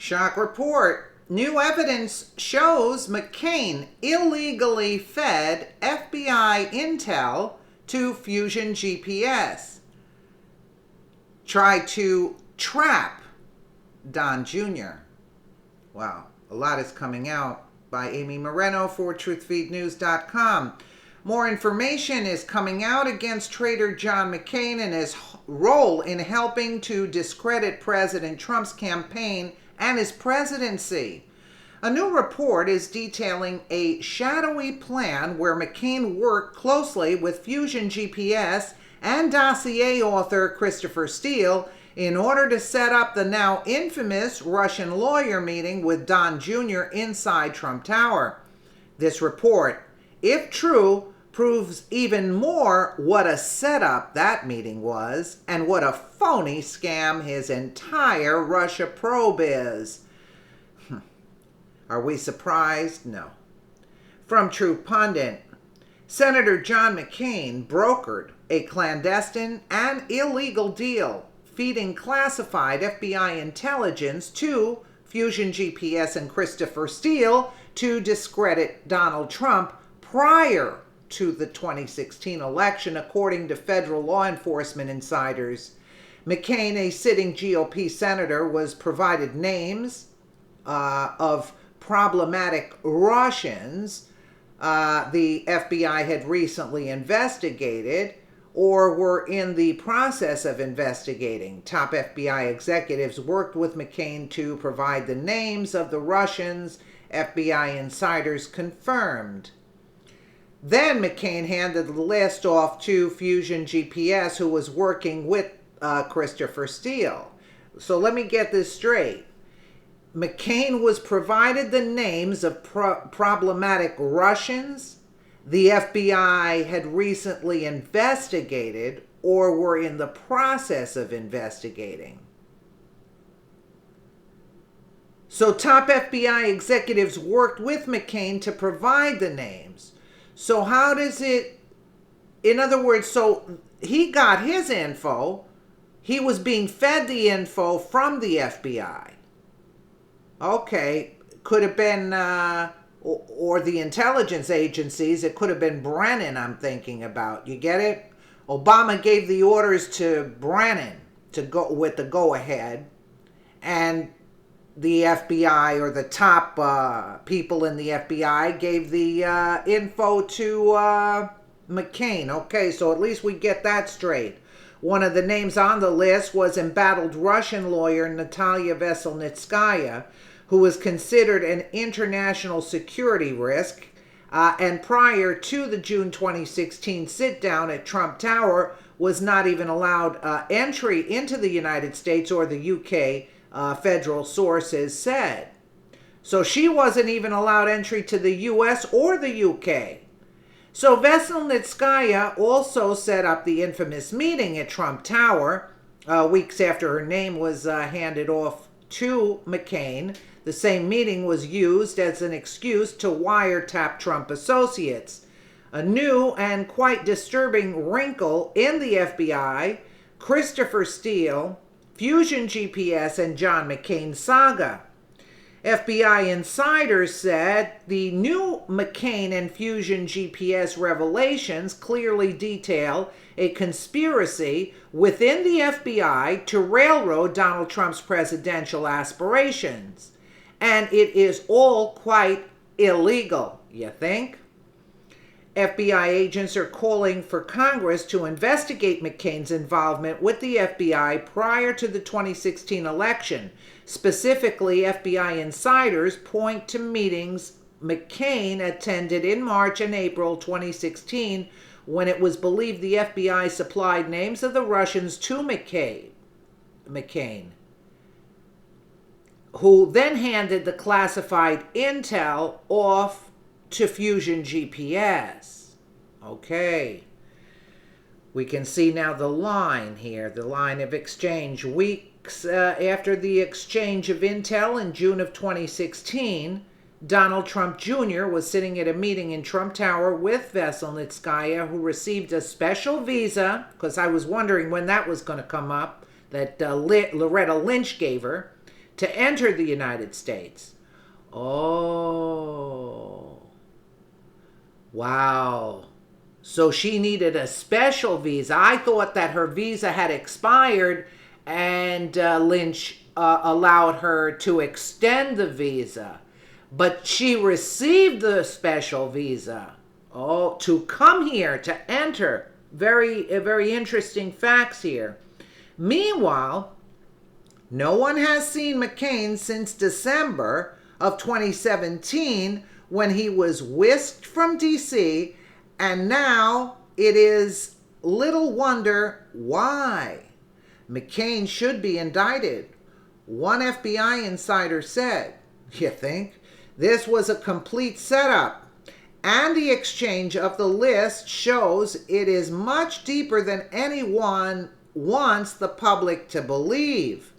Shock report. New evidence shows McCain illegally fed FBI intel to Fusion GPS. Tried to trap Don Jr. Wow, a lot is coming out. By Amy Moreno for truthfeednews.com. More information is coming out against traitor John McCain and his role in helping to discredit President Trump's campaign and his presidency. A new report is detailing a shadowy plan where McCain worked closely with Fusion GPS and dossier author Christopher Steele in order to set up the now infamous Russian lawyer meeting with Don Jr. inside Trump Tower. This report, if true, proves even more what a setup that meeting was and what a phony scam his entire Russia probe is. Are we surprised? No. From True Pundit, Senator John McCain brokered a clandestine and illegal deal feeding classified FBI intelligence to Fusion GPS and Christopher Steele to discredit Donald Trump prior to the 2016 election, according to federal law enforcement insiders. McCain, a sitting GOP senator, was provided names of problematic Russians the FBI had recently investigated or were in the process of investigating. Top FBI executives worked with McCain to provide the names of the Russians FBI insiders confirmed. Then McCain handed the list off to Fusion GPS, who was working with Christopher Steele. So let me get this straight. McCain was provided the names of problematic Russians the FBI had recently investigated or were in the process of investigating. So top FBI executives worked with McCain to provide the names. So how does it, in other words, so he got his info, he was being fed the info from the FBI. Okay, could have been, or the intelligence agencies, it could have been Brennan I'm thinking about. You get it? Obama gave the orders to Brennan to go with the go-ahead, and the FBI or the top people in the FBI gave the info to McCain. Okay, so at least we get that straight. One of the names on the list was embattled Russian lawyer Natalia Veselnitskaya, who was considered an international security risk, and prior to the June 2016 sit-down at Trump Tower, was not even allowed entry into the United States or the UK, federal sources said. So she wasn't even allowed entry to the US or the UK. So Veselnitskaya also set up the infamous meeting at Trump Tower, weeks after her name was handed off to McCain. The same meeting was used as an excuse to wiretap Trump associates. A new and quite disturbing wrinkle in the FBI, Christopher Steele, Fusion GPS, and John McCain saga. FBI insiders said the new McCain and Fusion GPS revelations clearly detail a conspiracy within the FBI to railroad Donald Trump's presidential aspirations. And it is all quite illegal, you think? FBI agents are calling for Congress to investigate McCain's involvement with the FBI prior to the 2016 election. Specifically, FBI insiders point to meetings McCain attended in March and April 2016 when it was believed the FBI supplied names of the Russians to McCain, who then handed the classified intel off to Fusion GPS. Okay. We can see now the line here, the line of exchange. Weeks after the exchange of intel in June of 2016, Donald Trump Jr. was sitting at a meeting in Trump Tower with Veselnitskaya, who received a special visa, because I was wondering when that was going to come up, that Loretta Lynch gave her, to enter the United States. Oh, wow. So she needed a special visa. I thought that her visa had expired and Lynch allowed her to extend the visa. But she received the special visa. Oh, to come here, to enter. Very interesting facts here. Meanwhile, no one has seen McCain since December of 2017 when he was whisked from D.C., and now it is little wonder why. McCain should be indicted. One FBI insider said, you think? This was a complete setup. And the exchange of the list shows it is much deeper than anyone wants the public to believe.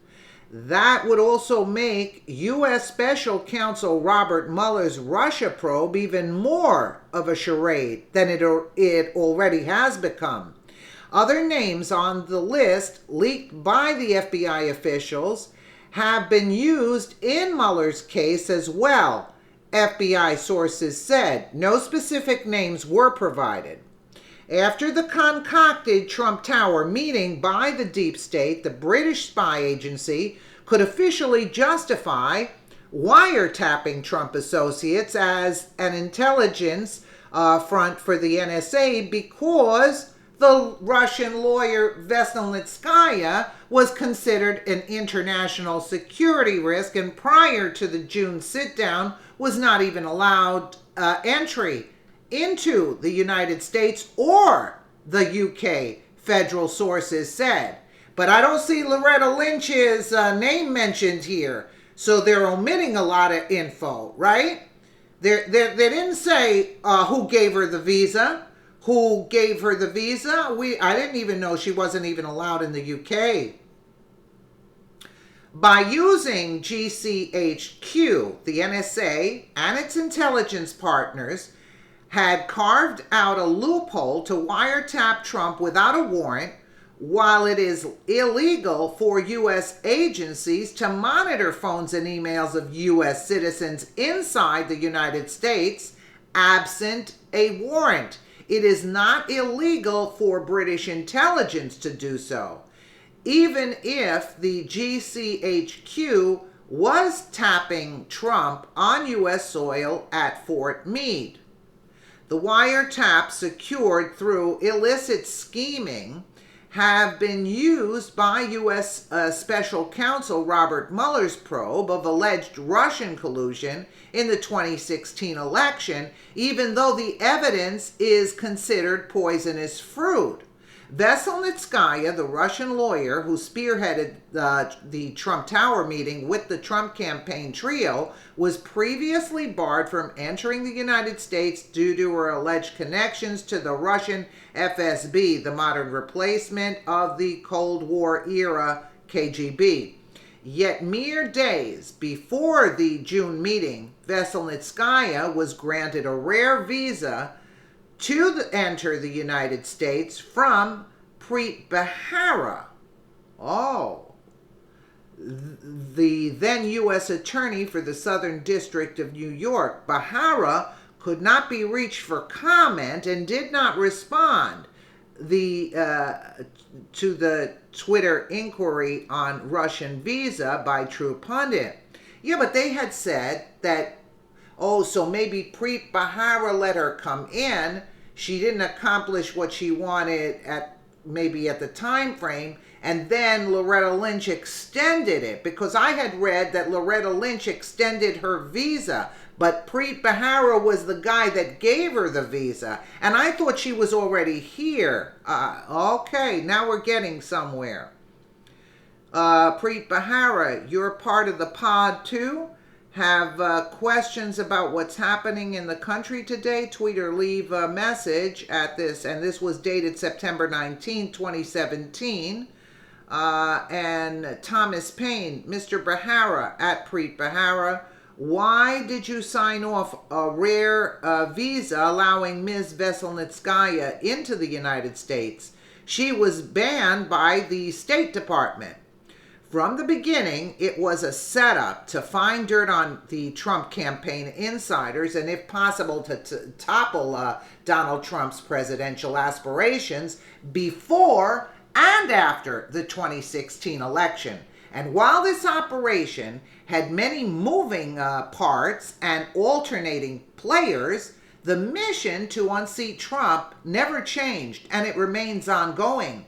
That would also make U.S. Special Counsel Robert Mueller's Russia probe even more of a charade than it already has become. Other names on the list leaked by the FBI officials have been used in Mueller's case as well, FBI sources said. No specific names were provided. After the concocted Trump Tower meeting by the deep state, the British spy agency could officially justify wiretapping Trump associates as an intelligence front for the NSA because the Russian lawyer Veselnitskaya was considered an international security risk, and prior to the June sit-down was not even allowed entry into the United States or the UK, federal sources said. But I don't see Loretta Lynch's name mentioned here, so they're omitting a lot of info, right? They didn't say who gave her the visa. Who gave her the visa? I didn't even know she wasn't even allowed in the UK. By using GCHQ, the NSA and its intelligence partners had carved out a loophole to wiretap Trump without a warrant, while it is illegal for U.S. agencies to monitor phones and emails of U.S. citizens inside the United States absent a warrant. It is not illegal for British intelligence to do so, even if the GCHQ was tapping Trump on U.S. soil at Fort Meade. The wiretaps secured through illicit scheming have been used by U.S. Special Counsel Robert Mueller's probe of alleged Russian collusion in the 2016 election, even though the evidence is considered poisonous fruit. Veselnitskaya, the Russian lawyer who spearheaded the Trump Tower meeting with the Trump campaign trio, was previously barred from entering the United States due to her alleged connections to the Russian FSB, the modern replacement of the Cold War era KGB. Yet mere days before the June meeting, Veselnitskaya was granted a rare visa to enter the United States from Preet Bharara. Oh, the then U.S. Attorney for the Southern District of New York. Bharara could not be reached for comment and did not respond to the Twitter inquiry on Russian visa by True Pundit. Yeah, but they had said that, oh, so maybe Preet Bharara let her come in. She didn't accomplish what she wanted at the time frame, and then Loretta Lynch extended it, because I had read that Loretta Lynch extended her visa, but Preet Bharara was the guy that gave her the visa, and I thought she was already here. Okay, now we're getting somewhere. Preet Bharara, you're part of the pod too? Have questions about what's happening in the country today? Tweet or leave a message at this, and this was dated September 19, 2017. And Thomas Payne, Mr. Bharara, at Preet Bharara, why did you sign off a rare visa allowing Ms. Veselnitskaya into the United States? She was banned by the State Department. From the beginning, it was a setup to find dirt on the Trump campaign insiders and, if possible, to topple Donald Trump's presidential aspirations before and after the 2016 election. And while this operation had many moving parts and alternating players, the mission to unseat Trump never changed, and it remains ongoing.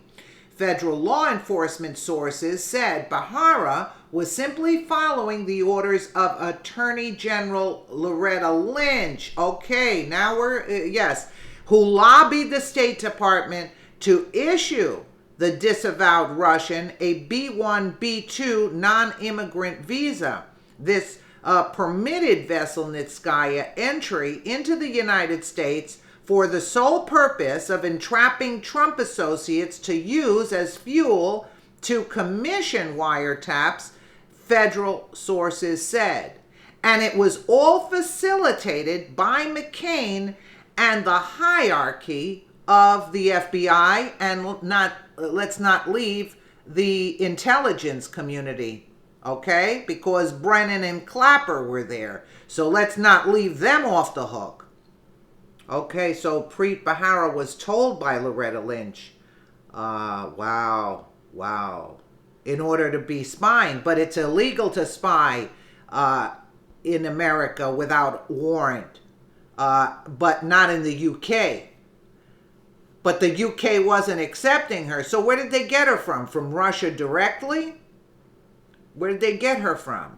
Federal law enforcement sources said Bahara was simply following the orders of Attorney General Loretta Lynch. Okay, now who lobbied the State Department to issue the disavowed Russian a B-1, B-2 non-immigrant visa. This permitted Veselnitskaya entry into the United States for the sole purpose of entrapping Trump associates to use as fuel to commission wiretaps, federal sources said. And it was all facilitated by McCain and the hierarchy of the FBI, and let's not leave the intelligence community, okay? Because Brennan and Clapper were there. So let's not leave them off the hook. Okay, so Preet Bharara was told by Loretta Lynch, wow, in order to be spying. But it's illegal to spy in America without warrant, but not in the UK. But the UK wasn't accepting her. So where did they get her from? From Russia directly? Where did they get her from?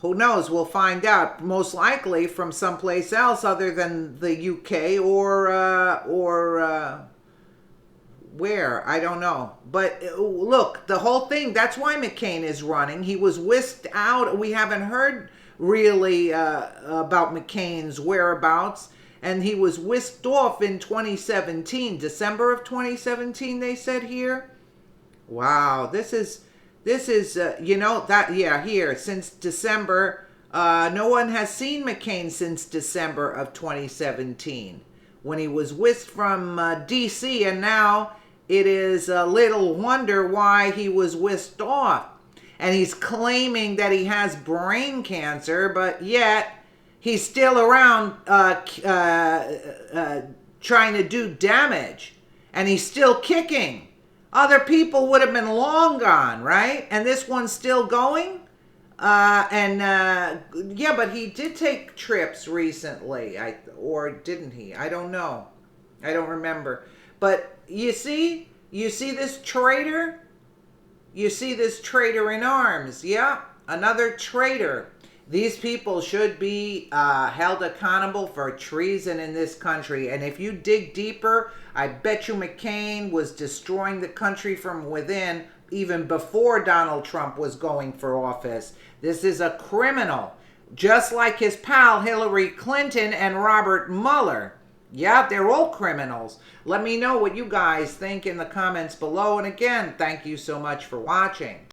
Who knows? We'll find out. Most likely from someplace else other than the UK or where? I don't know. But look, the whole thing, that's why McCain is running. He was whisked out. We haven't heard really about McCain's whereabouts. And he was whisked off in 2017. December of 2017, they said here. Wow, this is here, since December, no one has seen McCain since December of 2017, when he was whisked from D.C., and now it is a little wonder why he was whisked off. And he's claiming that he has brain cancer, but yet he's still around trying to do damage, and he's still kicking. Other people would have been long gone, right? And this one's still going? But he did take trips recently, or didn't he? I don't know. I don't remember. But you see this traitor? You see this traitor in arms, yeah? Another traitor. These people should be held accountable for treason in this country. And if you dig deeper, I bet you McCain was destroying the country from within even before Donald Trump was going for office. This is a criminal, just like his pal Hillary Clinton and Robert Mueller. Yeah, they're all criminals. Let me know what you guys think in the comments below. And again, thank you so much for watching.